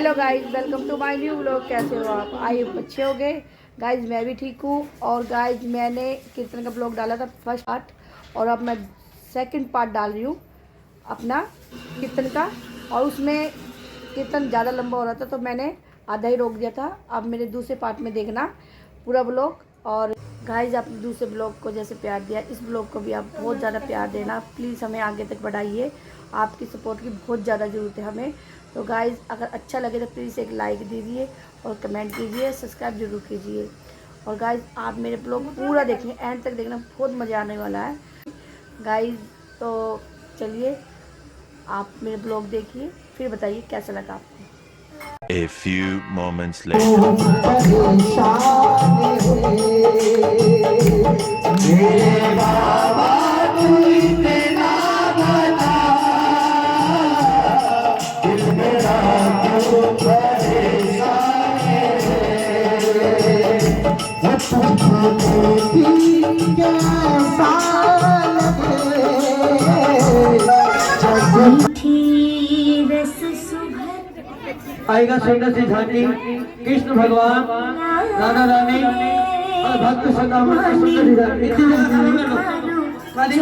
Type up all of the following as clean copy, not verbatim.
Hello guys, welcome to my new vlog. कैसे हो आप? आई अच्छे हो गए गाइज, मैं भी ठीक हूँ। और गाइज मैंने कीर्तन का ब्लॉग डाला था फर्स्ट पार्ट, और अब मैं सेकंड पार्ट डाल रही हूँ अपना कीर्तन का। और उसमें कीर्तन ज़्यादा लंबा हो रहा था तो मैंने आधा ही रोक दिया था। अब मेरे दूसरे पार्ट में देखना पूरा ब्लॉग। और गाइज आप दूसरे ब्लॉग को जैसे प्यार दिया, इस ब्लॉग को भी आप बहुत ज़्यादा प्यार देना प्लीज़, हमें आगे तक बढ़ाइए। आपकी सपोर्ट की बहुत ज़्यादा ज़रूरत है हमें। तो गाइज़ अगर अच्छा लगे तो प्लीज़ एक लाइक दीजिए और कमेंट कीजिए, सब्सक्राइब जरूर कीजिए। और गाइज़ आप मेरे ब्लॉग पूरा देखें, एंड तक देखना, बहुत मज़ा आने वाला है गाइज़। तो चलिए आप मेरे ब्लॉग देखिए, फिर बताइए कैसा लगा आपको। A few moments later. आएगा सुंदर सी झांकी, कृष्ण भगवान, राधा रानी और भक्त सदामा की सुंदर सी झांकी।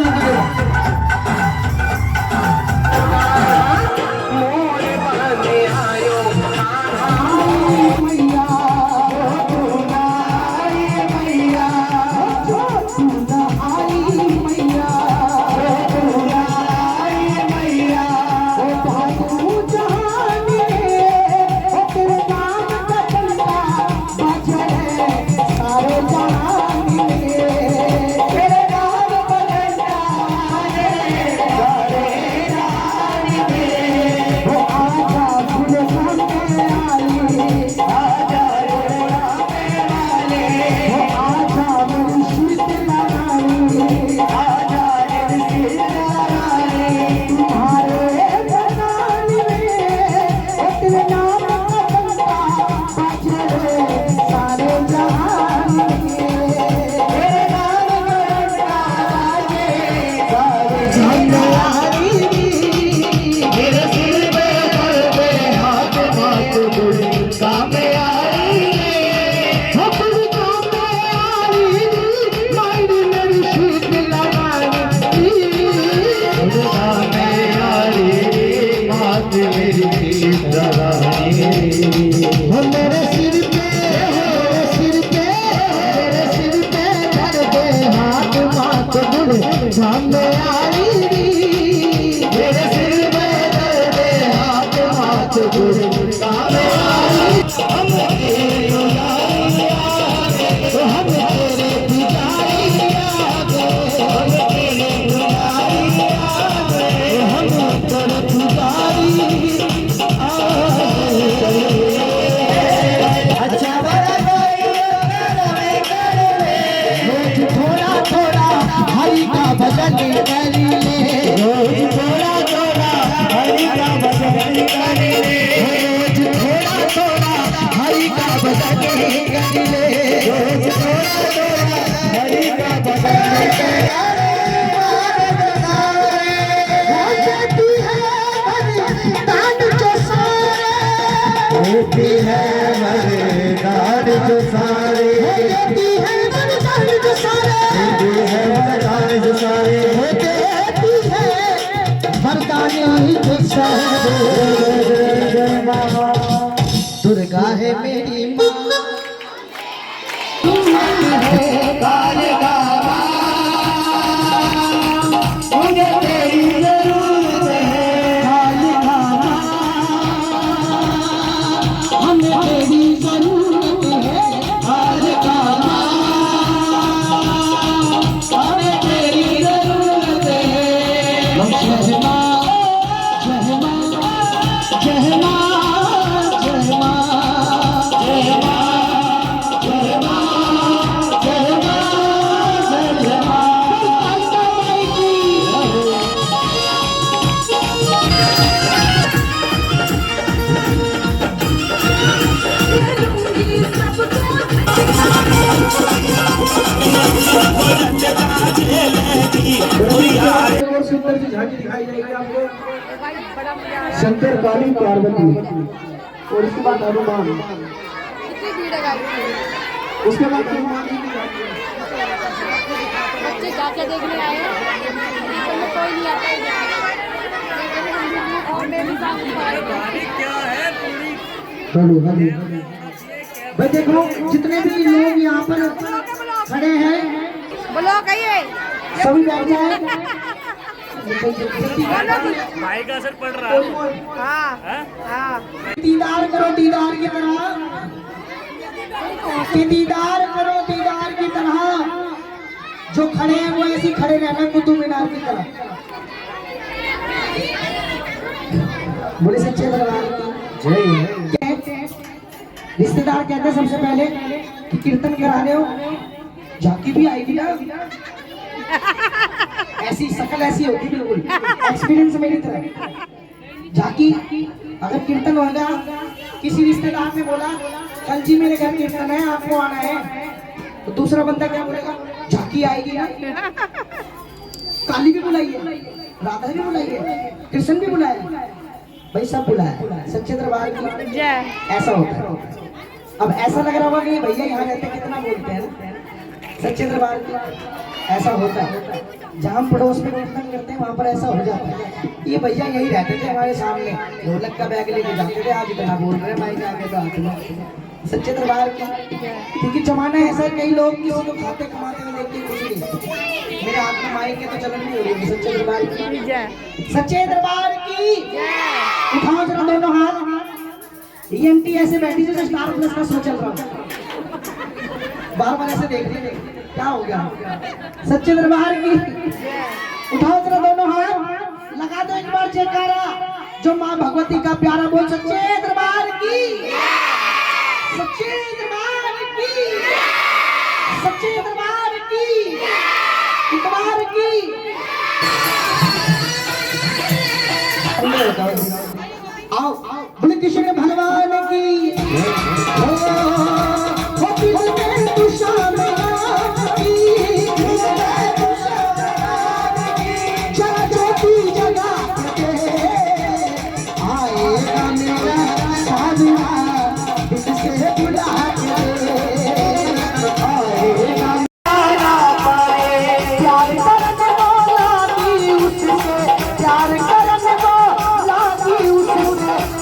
दुर्गा है मेरी माँ, मुझे तेरी जरूरत है, हमें तेरी जरूरत है, हमें तेरी जरूरत है। जय माँ, जय माँ, जय माँ। सुंदर सी झांकी दिखाई जाएगी आपको। शंकर काली पार्वती और उसके बाद हनुमान, कितनी भीड़ है गाइस। उसके बाद हनुमान जी की जाती है। बच्चे क्या क्या देखने आए हैं, कीर्तन में कोई नहीं आता है। और मेरी साथ हेलो हेलो भाई, देखो जितने भी लोग यहाँ पर खड़े हैं बोलो कहिए। सभी बैठ जाए। भाई का असर पड़ रहा है। हाँ हाँ दीदार करो दीदार की तरह, कि दीदार करो दीदार की तरह। जो खड़े हैं वो ऐसे खड़े रहना कुतुब मीनार की तरह। बोले सच्चे दरबार की जय। रिश्तेदार कहते हैं सबसे पहले कि कीर्तन कराने हो, झांकी भी आएगी ना, ऐसी शक्ल ऐसी होती बिल्कुल, एक्सपीरियंस मेरी तरह। झांकी अगर कीर्तन होगा, किसी रिश्तेदार ने बोला कल जी मेरे घर कीर्तन है आपको आना है, तो दूसरा बंदा क्या बोलेगा, झांकी आएगी ना। काली भी बुलाइए, राधा भी बुलाइए, कृष्ण भी बुलाए, भाई सब बुलाए। सच्चे दरबार की जय। ऐसा होता है। अब ऐसा लग रहा होगा कि भैया यहाँ रहते कितना बोलते हैं ना, सच्चे दरबार की ऐसा होता है। जहाँ हम पड़ोस में कीर्तन करते हैं वहाँ पर ऐसा हो जाता है। ये भैया यही रहते थे हमारे सामने, ढोलक का बैग लेके जाते थे, आज इतना बोल रहे हैं माइक आगे तो हाथ में। सच्चे दरबार की, क्योंकि जमाना ऐसा है, कई लोग किसी को खाते कमाते हुए देखते कुछ नहीं। मेरे हाथ में माइक है तो चलन नहीं हो रही। सच्चे दरबार की जय। सच्चे दरबार की जय। उठाओ जरा दोनों हाथ। ENT ऐसे बैठी जैसे स्टार प्लस का शो चल रहा है, बार बार ऐसे देख रही है, क्या हो गया। सच्चे दरबार की उठाओ जरा दोनों हाथ, लगा दो एक बार जयकारा, जो माँ भगवती का प्यारा बोल। सच्चे दरबार की, सच्चे दरबार की, सच्चे दरबार की, इतवार की। आओ बोले कृष्ण भगवान की।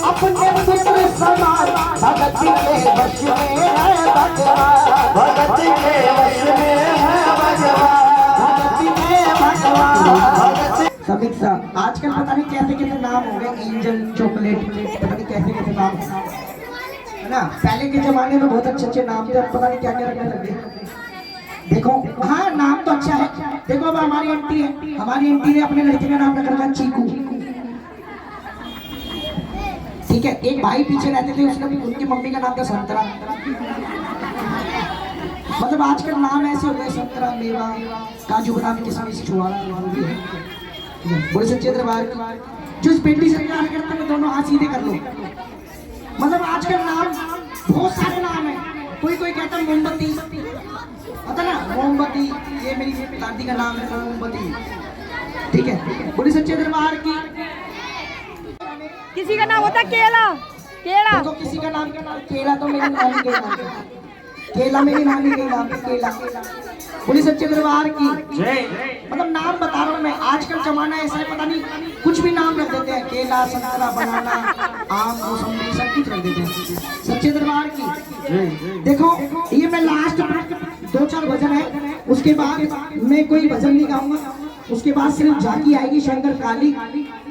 अपने पुत्र समान भगत के वश में है भगवान, भगत के वश में है भगवान, भगत में भगवान। समीक्षा आजकल पता नहीं कैसे कैसे नाम हो गए, एंजल चॉकलेट, पता नहीं कैसे कैसे नाम है ना। पहले के जमाने में बहुत अच्छे अच्छे नाम थे, अब पता नहीं क्या क्या रखने लगे। देखो हाँ नाम तो अच्छा है। देखो अब हमारी आंटी है, हमारी आंटी ने अपने लड़के का नाम रख रखा चीकू, ठीक है। एक भाई पीछे रहते थे, उसका भी उनकी मम्मी का नाम था संतरा। मतलब आजकल नाम ऐसे हो गए, संतरा, मेवा, काजू बादाम, किशमिश, छुआरा भी है। बोले सच्चे दरबार की, जो इस बेटी से प्यार करते हैं दोनों हाथ सीधे कर लो। मतलब आजकल नाम बहुत सारे नाम है। कोई कोई कहता है मोमबत्ती, पता ना मोमबत्ती, ये मेरी दादी का नाम है मोमबत्ती, ठीक है। बोले सच्चे दरबार की। किसी का नाम होता है केला, केला। देखो किसी का नाम केला, तो मेरी नानी के नाम है केला, मेरी नानी के नाम है केला। बोली सच्चे दरबार की मतलब नाम बता रहा हूँ मैं। आजकल जमाना ऐसा है, पता नहीं कुछ भी नाम रख देते हैं, केला, संतरा, बनाना, आम, मौसमी, सब कुछ रख देते हैं। सच्चे दरबार की। देखो ये मैं लास्ट 2-4 भजन है, उसके बाद मैं कोई भजन नहीं गाऊंगा। उसके बाद सिर्फ झांकी आएगी शंकर काली,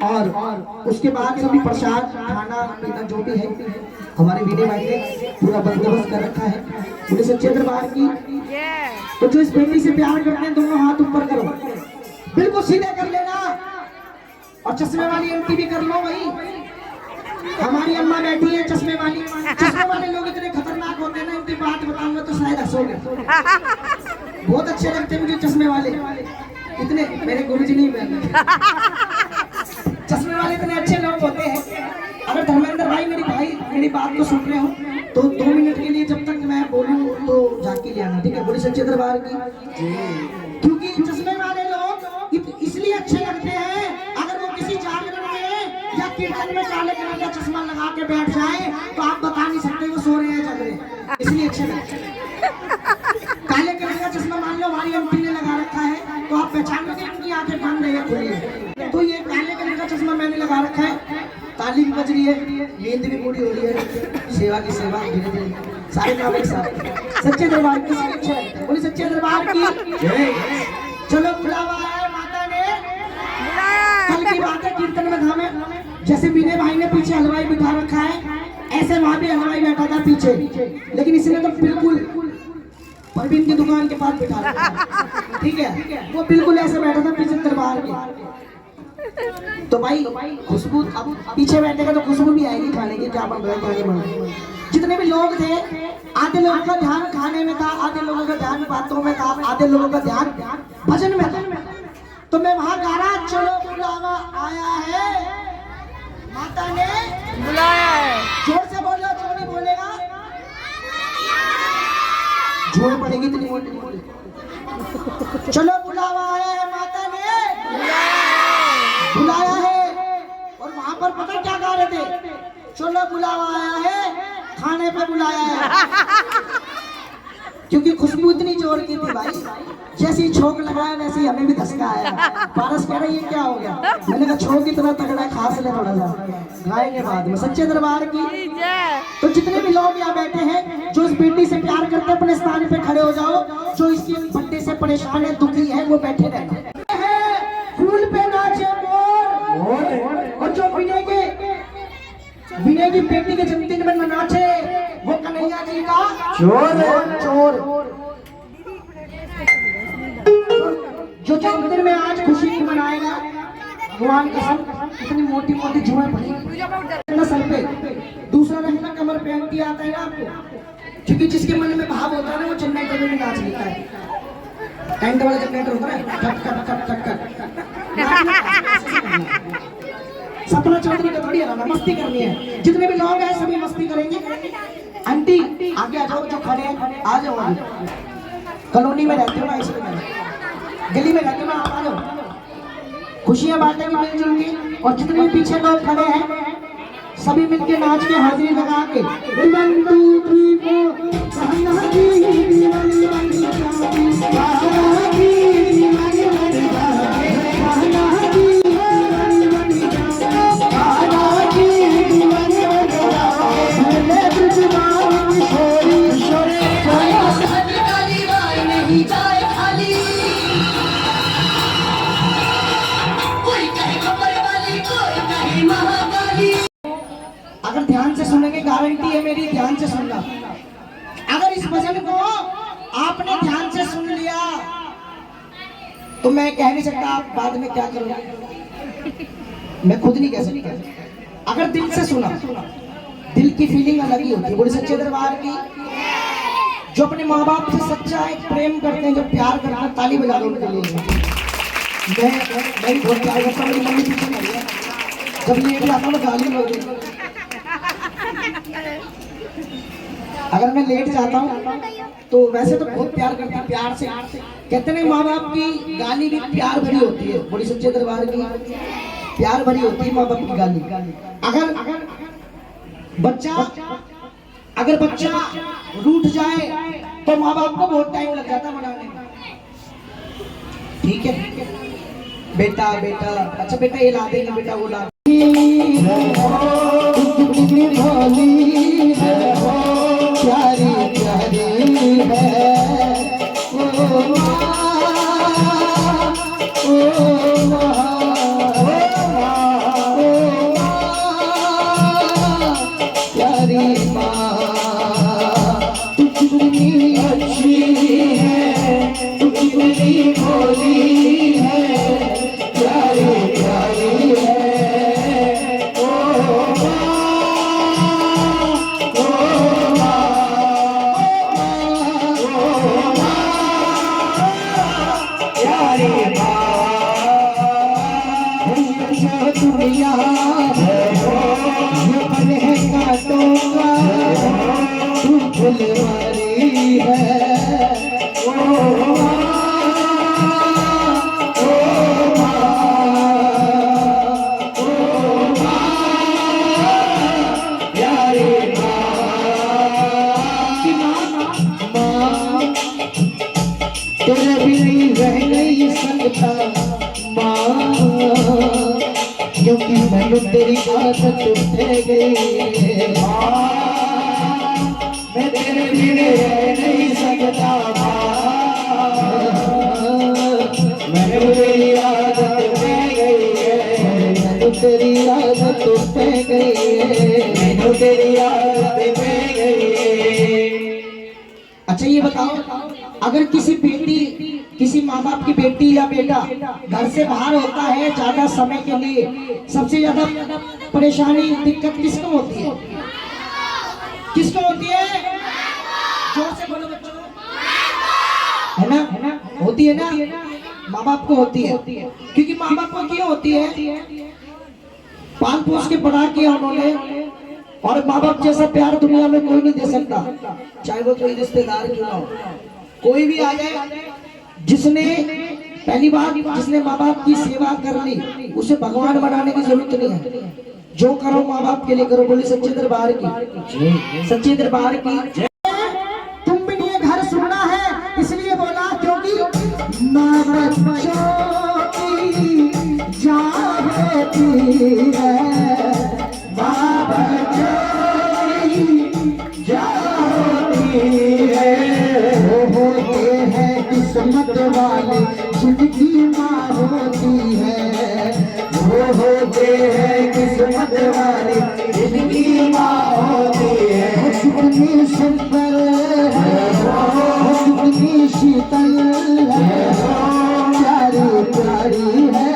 और उसके बाद सभी प्रसाद खाना पीना जो भी है हमारे विनय भाई ने पूरा बंदोबस्त कर रखा है। बोले सच्चे दरबार की। तो जो इस बेटी से प्यार करते हैं दोनों हाथ ऊपर करो, बिल्कुल सीधे कर लेना, और चश्मे वाली आंटी भी कर लो। भाई हमारी अम्मा बैठी है चश्मे वाली। चश्मे वाले लोग इतने खतरनाक होते हैं ना, इनकी बात बताऊंगा तो शायद हंसोगे। बहुत अच्छे लगते हैं मुझे चश्मे वाले, इतने मेरे गुरुजी नहीं पहनते चश्मे वाले, इतने अच्छे लोग होते हैं। अगर धर्मेंद्र भाई मेरी बात को सुन रहे हो तो 2 मिनट के लिए जब तक मैं बोलूं तो झांकी ले आना, ठीक है। बोले सच्चे दरबार की। क्योंकि चश्मे वाले लोग इसलिए अच्छे लगते हैं, अगर वो किसी जागरण में या कीर्तन में काले कलर का चश्मा लगा आके बैठ जाए तो आप बता नहीं सकते वो सो रहे हैं जग रहे हैं, इसलिए अच्छे लगते हैं। काले कलर का चश्मा मान लो हमारी आंटी ने लगा रखा है तो आप पहचान लोगे इनकी आंखें बंद है या खुली है। तो ये काले कलर का चश्मा मैंने लगा रखा है, ताली भी बज रही है, नींद भी पूरी हो रही है, सेवा की सेवा धीरे धीरे सारे काम एक साथ। सच्चे दरबार की अच्छा लगता है, बोले सच्चे दरबार की जय। चलो बुलावा है माता ने, कल की बात है कीर्तन में था मैं, जैसे विनय भाई ने पीछे हलवाई बिठा रखा है ऐसे वहां भी हलवाई बैठा था पीछे, लेकिन इसने तो बिल्कुल परवीन की दुकान के पास बिठा रखा, ठीक है, वो बिल्कुल ऐसे बैठा था पीछे दरबार के। तो भाई खुशबू अब पीछे बैठेगा तो खुशबू भी आएगी खाने की, क्या बन रहा है क्या नहीं बन रहा है। जितने भी लोग थे आधे लोगों का ध्यान खाने में था, आधे लोगों का ध्यान बातों में था, आधे लोगों का ध्यान भजन में था। तो मैं वहां गा रहा, चलो बुलावा आया है माता ने बुलाया है। जोर से बोलो, जो नहीं बोलेगा जोर पड़ेगी इतनी मोटी। चलो बुलावा आया है माता ने बुलाया है। और वहां पर पता क्या गा रहे थे, चलो बुलावा आया है खाने पे बुलाया है। क्योंकि खुशबू इतनी जोर की थी भाई, जैसी छोक लगाया वैसे ही हमें भी धसका आया। पारस कह रहे ये क्या हो गया, मैंने कहा छोक इतना तगड़ा है, खास ले थोड़ा सा, गाएंगे बाद में। सच्चे दरबार की। तो जितने भी लोग यहाँ बैठे हैं जो इस बेटी से प्यार करते हैं अपने स्थान पे खड़े हो जाओ, जो इसके बर्थडे से परेशान है दुखी है वो बैठे रहना। फूल पे नाचे मोर, और जो विनय की बेटी के जन्मदिन में नाचे वो कन्हैया जी का चोर। जो जन्मदिन में आज खुशी मनाएगा भगवान का, इतनी मोटी मोटी जुएं पड़ी सर पे, दूसरा रंग का कमर पे अंटी आता है ना आपको, क्योंकि जिसके मन में भाव होता है ना वो जनरेटर में भी नाच लेता है। टेंट वाला जनरेटर होता है cut cut cut cut cut. Sapna Chaudhary का थोड़ी है, मस्ती करनी है। जितने भी लोग हैं सभी मस्ती करेंगे। आंटी आगे आ जाओ, जो खड़े हैं आ जाओ। कॉलोनी में रहते हो ना, इसलिए गली में रहते हो ना, आप आ जाओ। खुशियां बांटेंगे मिलजुल के, और जितने भी पीछे लोग खड़े हैं सभी मिलके नाच के हाजिरी लगा के 1 2 3 अगर ध्यान से सुनेंगे, गारंटी है मेरी, ध्यान से सुनना। अगर इस भजन को आपने ध्यान से सुन लिया तो मैं कह नहीं सकता आप बाद में क्या करोगे, मैं खुद नहीं कह सकता। अगर दिल से सुना, दिल की फीलिंग अलग ही होती है। बोले सच्चे दरबार की। जो अपने माँ बाप से सच्चा एक प्रेम करते हैं, जो प्यार करते हैं, ताली बजा दो उनके लिए। मैं बहुत प्यार करता हूँ, मेरी मम्मी पीछे खड़ी है, जब लेट जाता हूँ गाली लोग। अगर मैं लेट जाता हूँ तो वैसे तो बहुत प्यार करती है, प्यार से कहते हैं माँ बाप की गाली भी प्यार भरी होती है। बड़ी सच्चे दरबार की प्यार भरी होती है माँ बाप की गाली। अगर बच्चा रूठ जाए तो माँ बाप को बहुत टाइम लग जाता है मनाने में। ठीक है बेटा बेटा, अच्छा बेटा ये ला देंगे, बेटा वो ला प्यारी प्यारी है प्यारी माँ, तू कितनी अच्छी है, तू कितनी भोली है, प्यारी प्यारी है। दुनिया ये पल है कांटों का, तू फुलवारी है। क्योंकि मैंने तेरी आदत पे गई। मैं तेरे बिना रह नहीं सकता, मैंने तेरी आदत पे गई है, मैंने तेरी आदत पे गई है, मैंने तेरी आदत पे गई है। अच्छा ये बताओ, अगर किसी बेटी, किसी माँ बाप की बेटी या बेटा घर से बाहर होता है ज्यादा समय के लिए, सबसे ज्यादा परेशानी दिक्कत किसको होती है? किसको होती है? जोर से बोलो बच्चों। है ना? होती है ना? माँ बाप को होती है। क्योंकि माँ बाप को क्यों होती है? पाल पोस के बड़ा किया उन्होंने, और माँ बाप जैसा प्यार दुनिया में कोई नहीं दे सकता, चाहे वो कोई रिश्तेदार क्यों ना हो। कोई भी आ जाए, जिसने पहली बात, जिसने माँ बाप की सेवा कर ली, उसे भगवान बनाने की जरूरत नहीं है। जो करो माँ बाप के लिए करो। बोली सच्चे दरबार की, सच्चे दरबार की। तुम भी ये घर सुनना है इसलिए बोला, क्योंकि माँ बच्चों की जान होती है, माँ बच्चों की जान होती है। वो होते हैं किस्मत वाले जिनकी माँ होती है, वो होते हैं किस्मत वाले जिनकी माँ होती है। कितनी सुंदर है, कितनी शीतल है, प्यारी प्यारी है।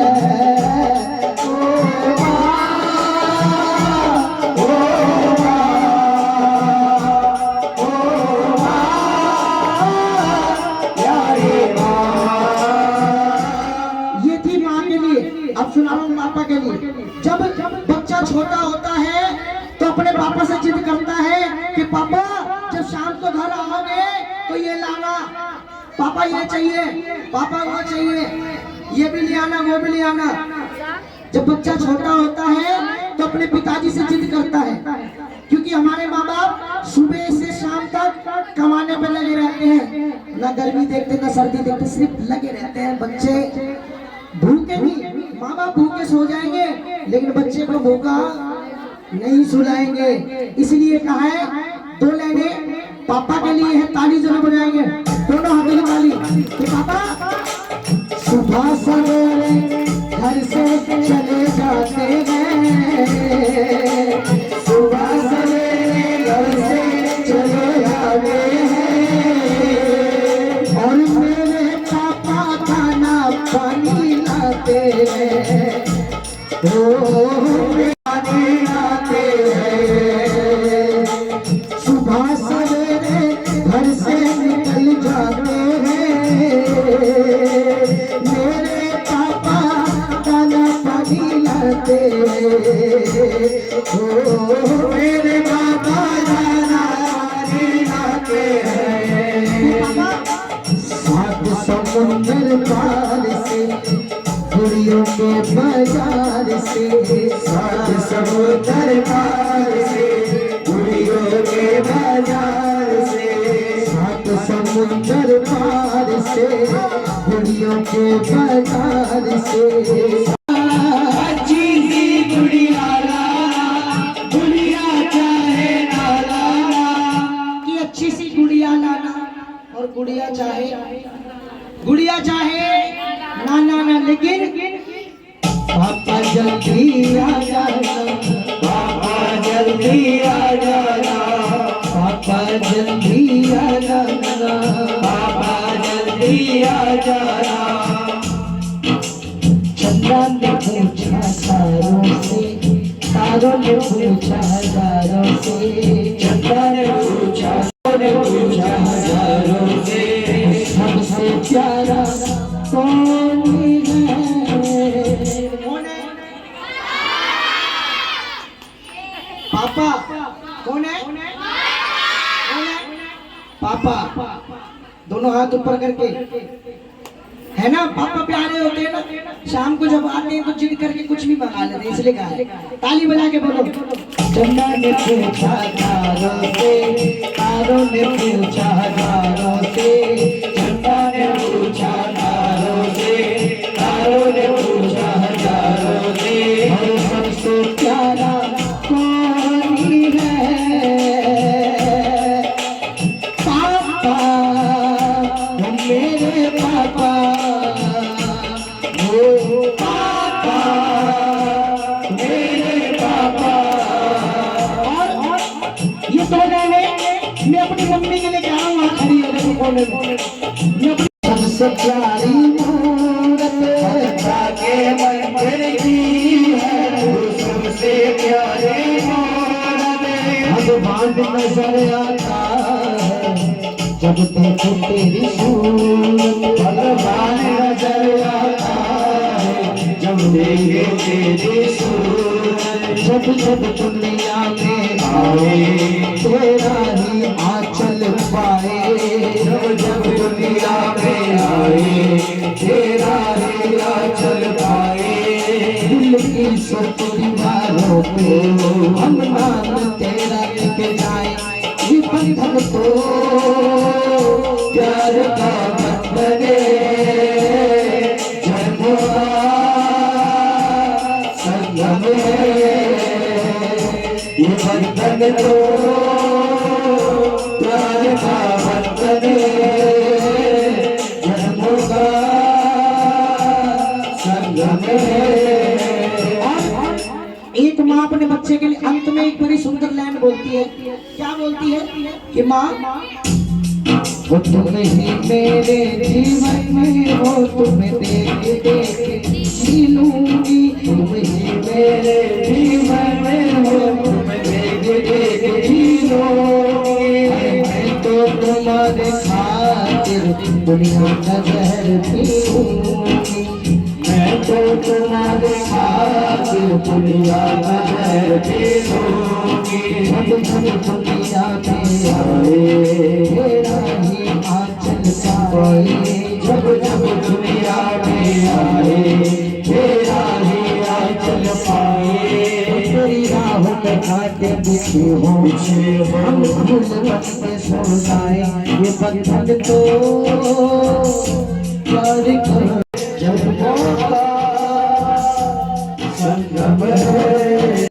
अब सुना रहा हूँ पापा के लिए। जब बच्चा छोटा होता है तो अपने पापा से जिद करता है कि पापा जब शाम को घर आओगे तो ये लाना, पापा ये चाहिए, पापा वो चाहिए, ये भी ले आना, वो भी ले आना। जब बच्चा छोटा होता है तो अपने पिताजी से जिद करता है, क्योंकि हमारे माँ बाप सुबह से शाम तक कमाने पे लगे रहते हैं, ना गर्मी देखते ना सर्दी देखते, सिर्फ लगे रहते हैं। बच्चे भूखे भी, माँ बाप भूखे सो जाएंगे लेकिन बच्चे को भूखा नहीं सुलाएंगे। इसलिए कहा है, दो लाइनें पापा के लिए है, ताली जरूर बजाएंगे, दोनों हाथों की ताली। तो पापा सुबह सवेरे घर से चले जाते हैं, सुबह सवेरे घर से चले जाते हैं, और मेरे पापा खाना पानी लाते हैं, पानी लाते हैं। सुबह सवेरे घर से निकल जाते हैं, मेरे पापा खाना पानी लाते हैं, मेरे पापा खाना पानी लाते हैं। सात समुंदर पार से, गुड़ियों के बाजार से, सात समुंदर पार से, गुड़ियों के बाजार से, सात समुंदर पार से, गुड़ियों के बाजार से। अच्छी सी गुड़िया लाना, गुड़िया चाहे ना लाना, कि अच्छी सी गुड़िया लाना, और गुड़िया चाहे ना ना, लेकिन पापा जल्दी आ जाना, पापा जल्दी आ जाना, पापा जल्दी आ जाना, पापा जल्दी आ जाना। चंद्रा ने पूछा तारों से, तारों ने पूछा हजारों से, चंद्रा ने पूछा हजारों से, सबसे प्यारा कौन है? पापा कौन है? पापा, दोनों हाथ ऊपर करके, है ना? पापा प्यारे होते हैं ना, शाम को जब आते हैं तो जिद करके कुछ भी मंगा लेते हैं, इसलिए कहा है। ताली बजा के बोलो। चंदा ने पूछा तारों से, तारों ने पूछा हजारों से, चंदा ने पूछा तारों से, तारों ने पूछा हजारों से, मम्मी के लिए क्या वहाँ खड़ी हो गई कोने में। सबसे प्यारी मूरत जाके मंदिर की है, सबसे प्यारी मूरत भगवान नजर आता है जब देखो तेरी सूरत। भगवान नजर आता है जब देखे तेरी सूरत। जब जब दुनिया में आए तेरा ही आंचल पाए, जब जब दुनिया में आए तेरा ही आंचल पाए। दिल की सतुरी मारो पे हम नाम तेरा लेके जाए, ये बंधन तो प्यार का बंधन है, जन्मों का संगम है। ये बंधन तो प्यार का बंधन है, जन्मों का संगम है। एक माँ अपने बच्चे के लिए अंत में एक बड़ी सुंदर लाइन बोलती है। क्या बोलती है कि माँ वो तुम ही मेरे जीवन में हो, तुम्हें देख देख जी लूंगी। तुम ही मेरे जीवन में हो, तुम्हें देख देख जी लूंगी। मैं तो तुम्हारे खातिर दुनिया का जहर पीऊंगी। मैं तो तुम्हारे खातिर दुनिया का जहर पीऊंगी। जब जब दुनिया में आए तेरा ही आंचल पाए, जब जब दुनिया में आए तेरा ही आंचल पाए। तेरी राह में काटे बिछे हो, हम फूल बन के सो जाए। ये बंधन तो प्यार का जन्मों का संगम है।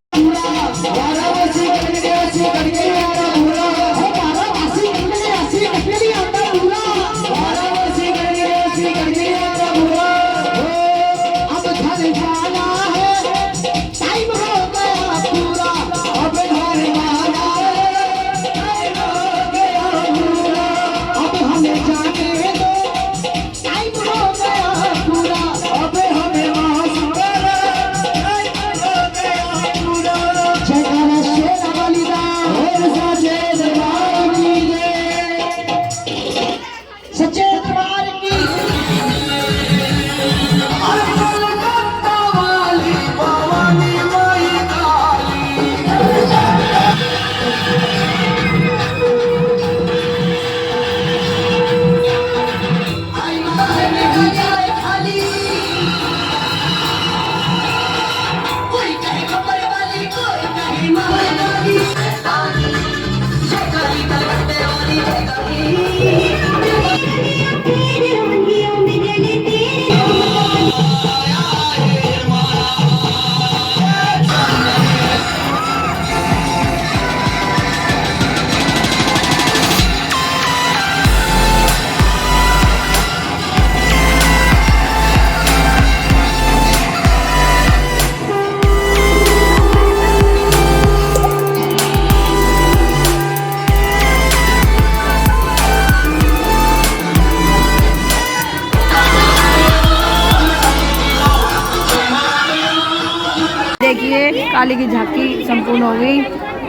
देखिए काली की झांकी संपूर्ण हो गई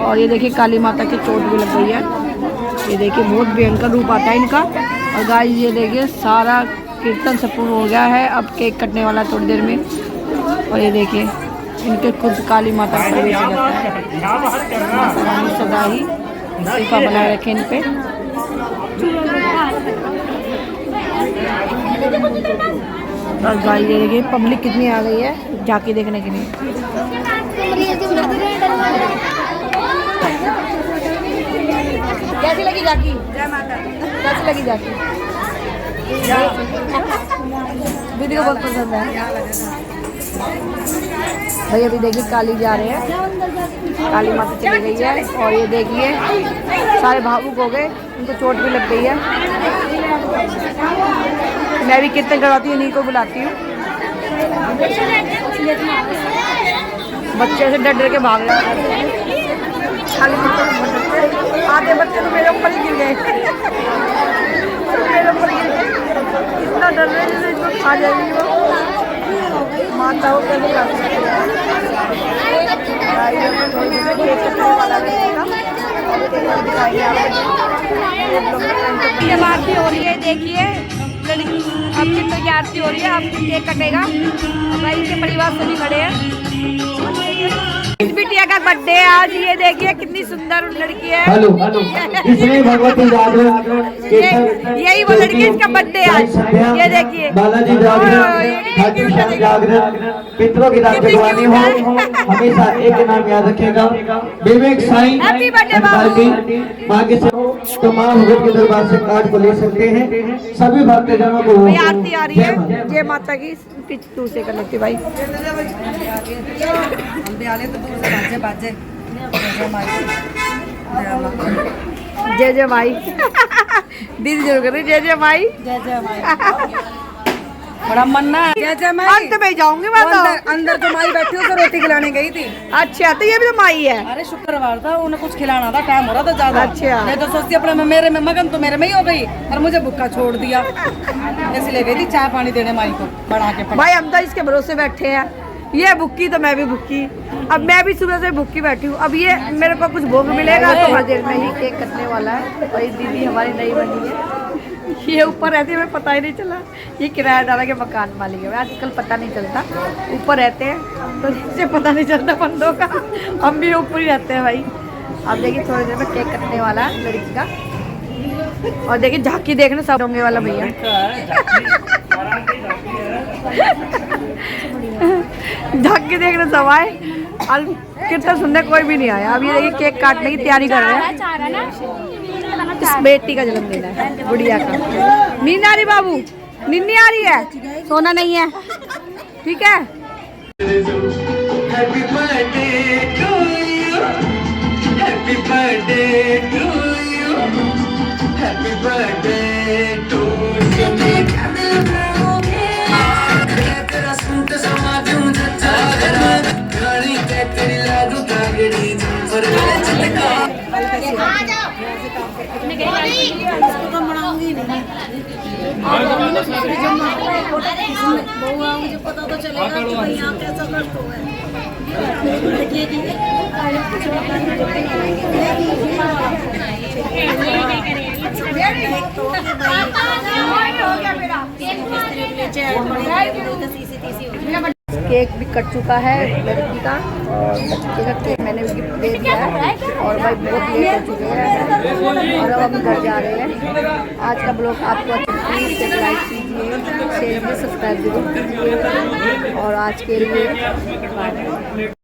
और ये देखिए काली माता की चोट भी लग गई है। ये देखिए बहुत भयंकर रूप आता है इनका। और गाइस ये देखिए सारा कीर्तन संपूर्ण हो गया है, अब केक कटने वाला थोड़ी देर में। और ये देखिए इनके खुद काली माता का प्रवेश हो जाता है। सदा ही कृपा बनाए रखें इन पे। और गाइस ये देखिए पब्लिक कितनी आ गई है झांकी देखने के लिए। कैसी लगी झांकी? कैसी लगी झांकी? दीदी को बहुत पसंद है। भाई अभी देखिए काली जा रहे हैं, काली माता चली गई है। और ये देखिए सारे भावुक हो गए, उनको चोट भी लग गई है। मैं भी कीर्तन करवाती हूँ, इन्हीं को बुलाती हूँ। बच्चे से डर डर के भाग रहे हैं। खाली आधे बच्चे तो मेरे ऊपर ही गिर गए, मेरे ऊपर गिर गए। इतना डर रहे जैसे इसको खा जाएगी वो माता हो कैसे खा सकती है। आरती हो रही है, देखिए अब कितने की आरती हो रही है। अब केक कटेगा, भाई इनके परिवार सभी खड़े हैं। इस बिटिया का बर्थडे है आज, ये देखिए कितनी सुंदर लड़की है। हेलो इसमें भगवती जागरण यही वो लड़की है, इसका बर्थडे आज। ये देखिए बालाजी जागरण, ठाकुर श्याम जागरण, पितरों की दान जगवानी हो, हमेशा एक नाम याद रखेगा, विवेक साईं हैप्पी बर्थडे बाबू। माँ के से तो माँ भगत के दरबार से कार्ड को ले सकते हैं। सभी भक्तजनों को आरती आ रही है, जय माता की। पिच दूर से कर लेती भाई, जय जय माई। दीदी जरूर कर रही जय जय माई, जय जय माई। बड़ा मन्ना है। जय जय माई। अंत में जाऊंगी मैं तो। अंदर तो माई बैठी हो, तो रोटी खिलाने गई थी। अच्छा, तो ये भी तो माई है। अरे शुक्रवार था, उन्हें कुछ खिलाना था, टाइम हो रहा था ज्यादा। अच्छा। नहीं तो सोचती अपने में मेरे में मगन, तो मेरे में ही हो गई और मुझे भूखा छोड़ दिया, इसलिए गई थी चाय पानी देने माई को बढ़ा के। भाई हम तो इसके भरोसे बैठे हैं, ये भूखी तो मैं भी भूखी। अब मैं भी सुबह से भूखी बैठी हूँ। अब ये मेरे को कुछ भोग मिलेगा तो थोड़ी देर में ही केक कटने वाला है। भाई दीदी हमारी नई बनी है, ये ऊपर रहती है, हमें पता ही नहीं चला। ये किराएदार के मकान मालिक है, आजकल पता नहीं चलता, ऊपर रहते हैं तो इससे पता नहीं चलता बंदों का। हम भी ऊपर ही रहते हैं भाई। अब देखिए थोड़ी देर में केक कटने वाला है लड़की का। और देखिए झांकी देखने सब होंगे वाला भैया। झांकी देखने सब आए और कितना सुंदर कोई भी नहीं आया। अब ये देखिए केक काटने की तैयारी कर रहे हैं। इस बेटी का जन्मदिन है, गुड़िया का। नींद आ रही बाबू? नींद नहीं आ रही है? सोना नहीं है, ठीक है। Happy birthday to you, happy birthday to you, happy birthday to मुझे पता तो चलेगा कि भाई यहाँ कैसा कष्ट हुआ है। केक भी कट चुका है लड़की का, और बच्चे का केक मैंने भी गिफ्ट दे दिया है। और भाई बहुत लेट हो चुके हैं और अब हम घर जा रहे हैं। आज का ब्लॉग आपको अच्छा प्लीज़ लाइक कीजिए, शेयर में सब्सक्राइब जरूर कीजिए। और आज के लिए